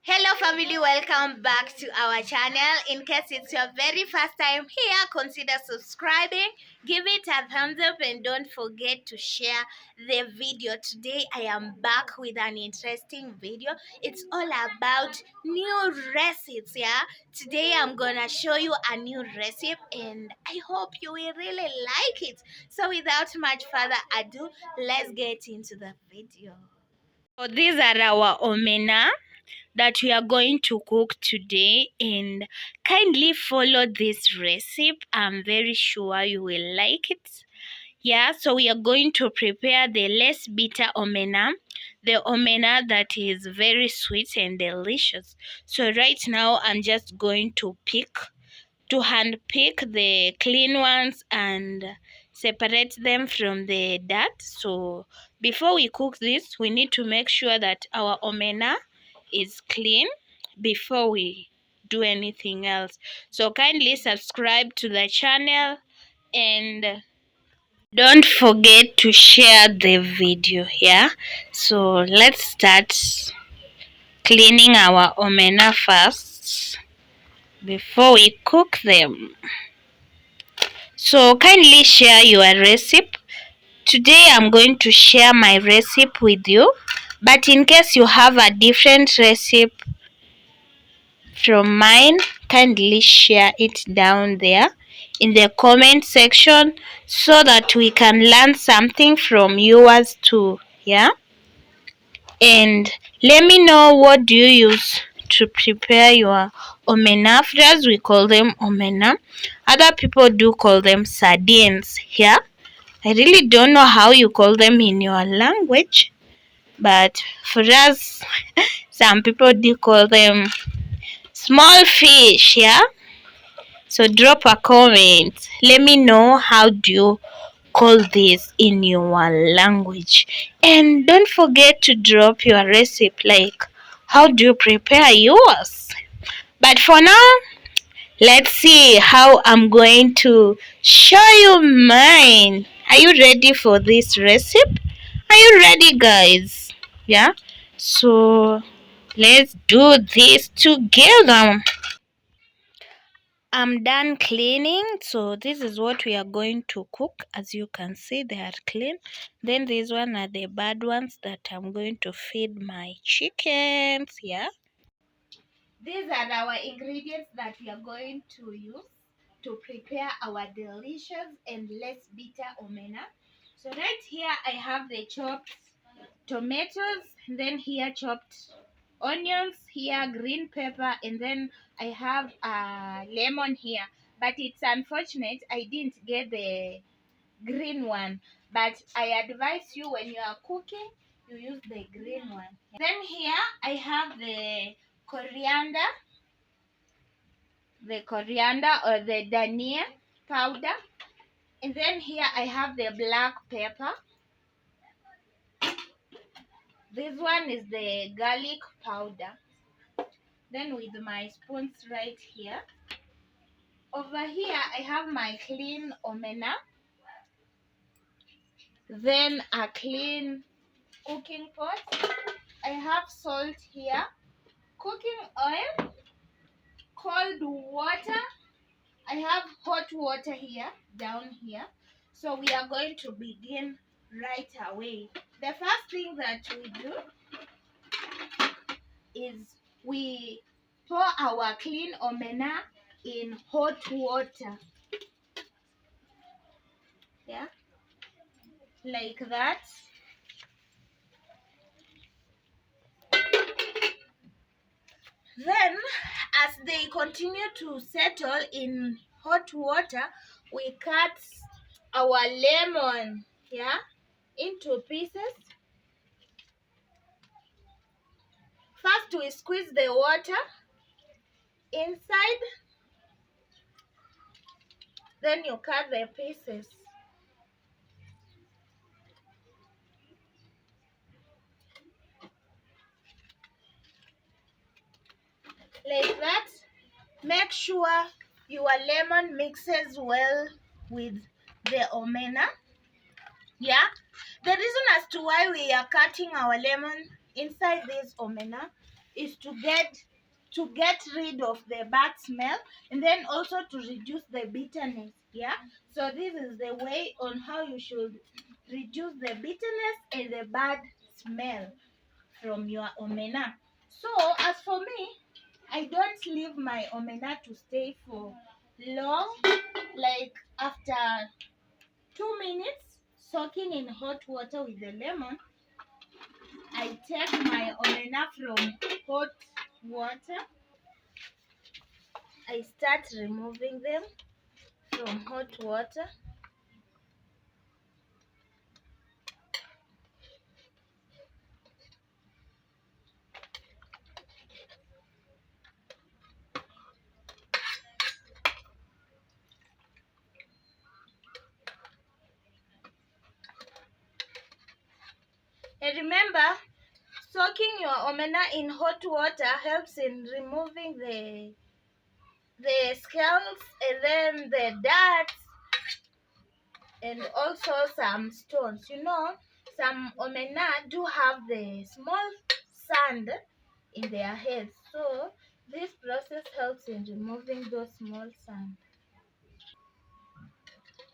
Hello family, welcome back to our channel. In case it's your very first time here, consider subscribing, give it a thumbs up, and don't forget to share the video. Today I am back with an interesting video. It's all about new recipes. Today I'm gonna show you a new recipe and I hope you will really like it. So without much further ado, let's get into the video. So these are our omena that we are going to cook today, and kindly follow this recipe. I'm very sure you will like it. So we are going to prepare the less bitter omena, the omena that is very sweet and delicious. So right now I'm just going to hand pick the clean ones and separate them from the dirt. So before we cook this, we need to make sure that our omena is clean before we do anything else. So kindly subscribe to the channel and don't forget to share the video here. So let's start cleaning our omena first before we cook them. So kindly share your recipe. Today I'm going to share my recipe with you, but in case you have a different recipe from mine, kindly share it down there in the comment section so that we can learn something from yours too. And let me know, what do you use to prepare your omena? For us, we call them omena. Other people do call them sardines. I really don't know how you call them in your language, but for us, some people do call them small fish. So drop a comment. Let me know, how do you call this in your language? And don't forget to drop your recipe, like how do you prepare yours? But for now, let's see how I'm going to show you mine. Are you ready for this recipe? Are you ready, guys? So let's do this together. I'm done cleaning, so this is what we are going to cook. As you can see, they are clean. Then these one are the bad ones that I'm going to feed my chickens. These are our ingredients that we are going to use to prepare our delicious and less bitter omena. So right here I have the chopped tomatoes, and then here chopped onions, here green pepper, and then I have a lemon here. But it's unfortunate I didn't get the green one. But I advise you, when you are cooking, you use the green one. Then here I have the coriander or the dhania powder. And then here I have the black pepper. This one is the garlic powder. Then with my spoons right here. Over here I have my clean omena. Then a clean cooking pot. I have salt here. Cooking oil. Cold water. I have hot water here, down here. So we are going to begin right away. The first thing that we do is we pour our clean omena in hot water. Like that. Then, as they continue to settle in hot water, we cut our lemon into pieces. First, we squeeze the water inside, then you cut the pieces. Like that. Make sure your lemon mixes well with the omena. The reason as to why we are cutting our lemon inside this omena is to get rid of the bad smell, and then also to reduce the bitterness. Yeah, so this is the way on how you should reduce the bitterness and the bad smell from your omena. So as for me, I don't leave my omena to stay for long. Like after 2 minutes soaking in hot water with the lemon, I take my omena from hot water. I start removing them from hot water. And remember, soaking your omena in hot water helps in removing the scales and then the dirt and also some stones. You know, some omena do have the small sand in their heads, so this process helps in removing those small sand.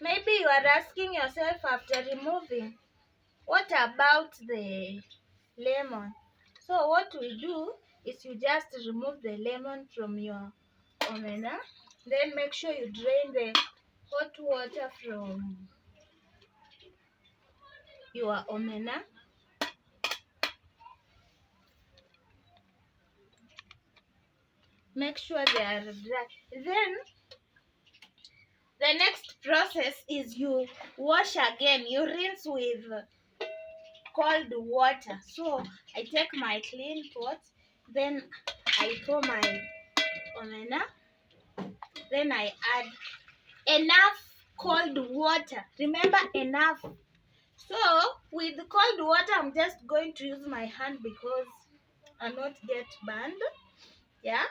Maybe you are asking yourself after removing, what about the lemon? So what we do is you just remove the lemon from your omena, then make sure you drain the hot water from your omena. Make sure they are dry. Then the next process is you wash again. You rinse with cold water. So I take my clean pot, then I pour my omena, then I add enough cold water. Remember, enough. So with cold water, I'm just going to use my hand because I'll not get burned. Yeah.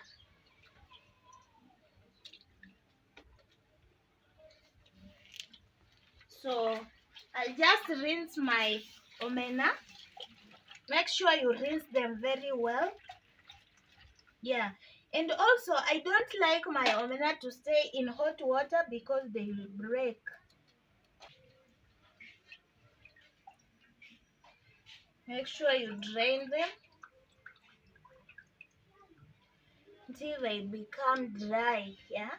So I'll just rinse my omena. Make sure you rinse them very well. Yeah. And also, I don't like my omena to stay in hot water because they will break. Make sure you drain them until they become dry. Yeah.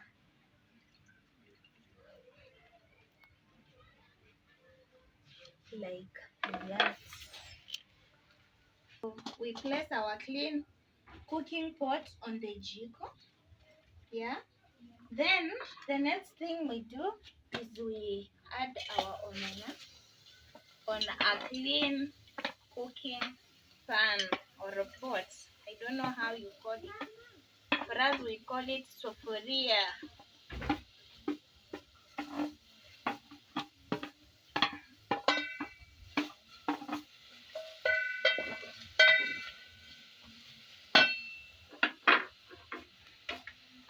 Like that. We place our clean cooking pot on the jiko. Yeah. Then the next thing we do is we add our omena on a clean cooking pan or a pot. I don't know how you call it. For us, we call it soforia.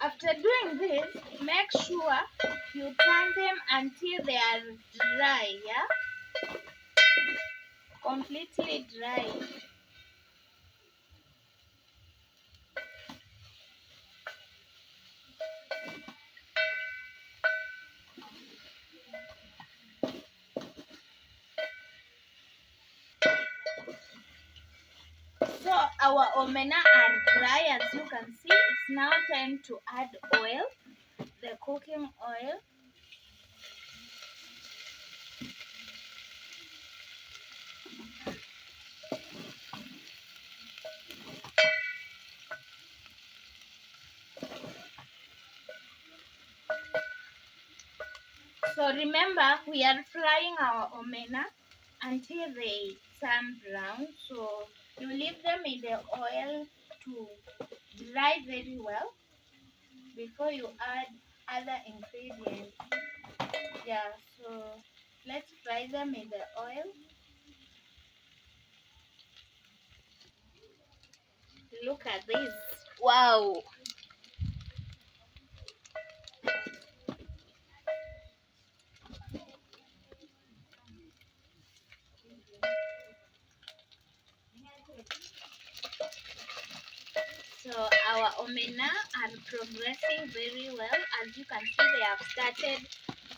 After doing this, make sure you turn them until they are dry, yeah? Completely dry. So our omena are dry, as you can see. It's now time to add oil, the cooking oil. So remember, we are frying our omena until they turn brown. So you leave them in the oil to dry very well before you add other ingredients. Yeah, so let's fry them in the oil. Look at this. Wow. So our omena are progressing very well. As you can see, they have started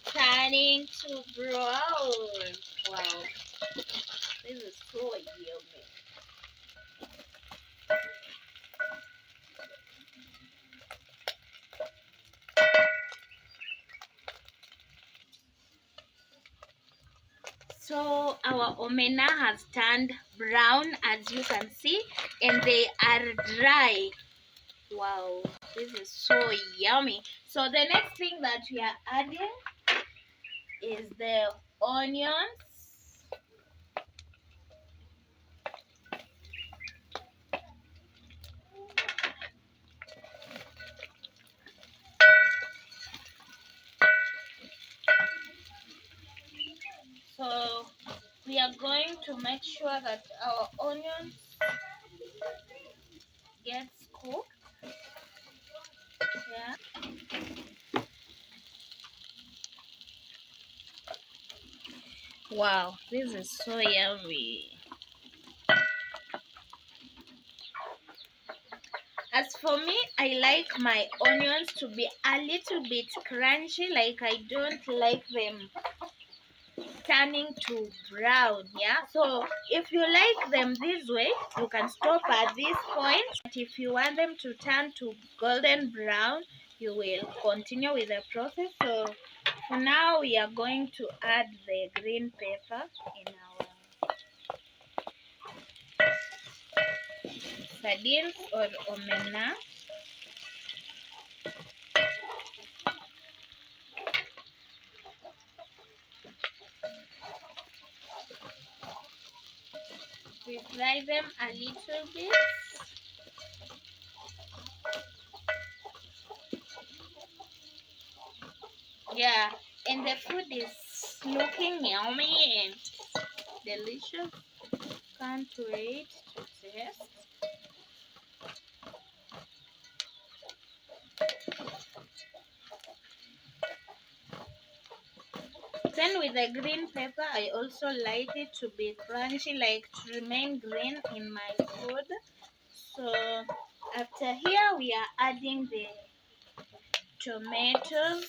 turning to brown. Wow, this is so yummy. So our omena has turned brown, as you can see, and they are dry. Wow, this is so yummy. So the next thing that we are adding is the onions. So we are going to make sure that our onions gets cooked. Yeah. Wow, this is so yummy. As for me, I like my onions to be a little bit crunchy, like I don't like them turning to brown. Yeah, so if you like them this way, you can stop at this point. But if you want them to turn to golden brown, you will continue with the process. So for now, we are going to add the green pepper in our sardines or omena. We fry them a little bit. Yeah, and the food is looking yummy and delicious. Can't wait to taste. Then with the green pepper, I also like it to be crunchy, like to remain green in my food. So after here, we are adding the tomatoes.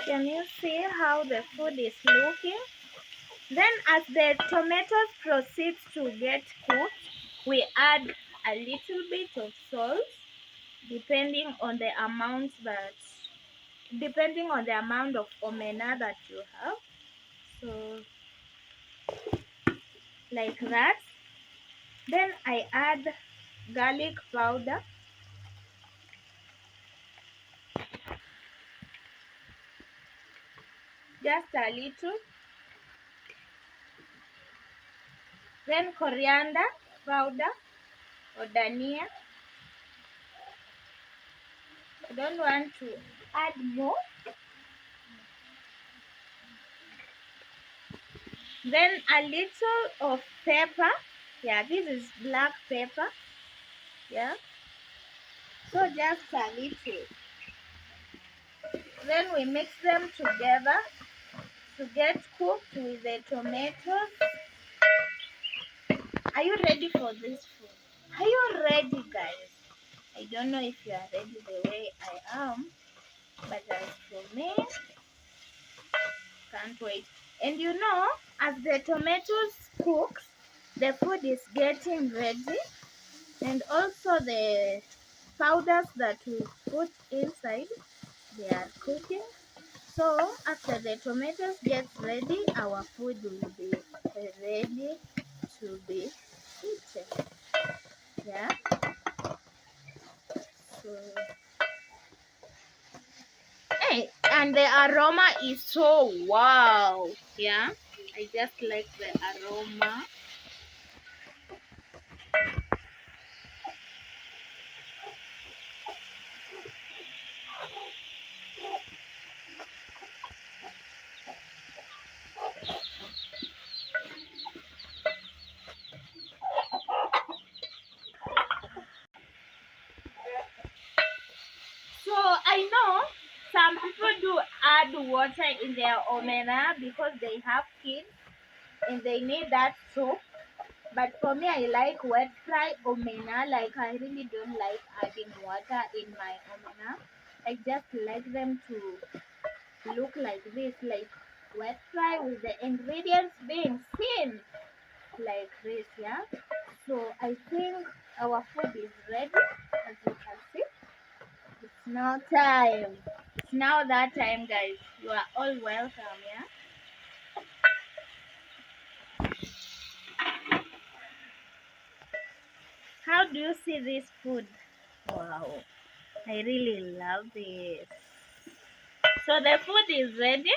Can you see how the food is looking? Then as the tomatoes proceed to get cooked, we add a little bit of salt depending on the amount of omena that you have. So like that. Then I add garlic powder. Just a little. Then coriander powder or dania. I don't want to add more. Then a little of pepper. Yeah, this is black pepper. Yeah. So just a little. Then we mix them together to get cooked with the tomatoes. Are you ready for this food? Are you ready, guys? I don't know if you are ready the way I am, but as for me, can't wait. And you know, as the tomatoes cooks, the food is getting ready, and also the powders that we put inside, they are cooking. So after the tomatoes get ready, our food will be ready to be eaten. Yeah. So hey, and the aroma is so wow. Yeah. I just like the aroma. So I know some people do add water in their omena because they have kids and they need that soup. But for me, I like wet fry omena. Like I really don't like adding water in my omena. I just like them to look like this, like wet fry with the ingredients being seen like this, yeah. So I think our food is ready, as you can see. It's now time. It's now that time, guys. You are all welcome, yeah. How do you see this food? Wow, I really love this. So the food is ready.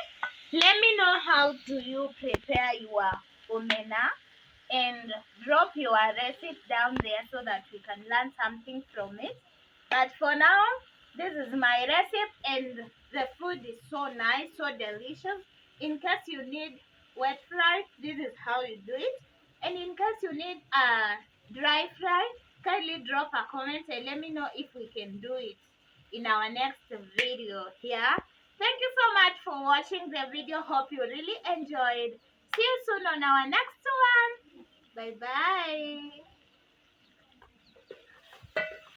Let me know how do you prepare your omena and drop your recipe down there so that we can learn something from it. But for now, this is my recipe and the food is so nice, so delicious. In case you need wet fry, this is how you do it. And in case you need a dry fry, kindly drop a comment and let me know if we can do it in our next video here. Thank you so much for watching the video. Hope you really enjoyed. See you soon on our next one. Bye bye.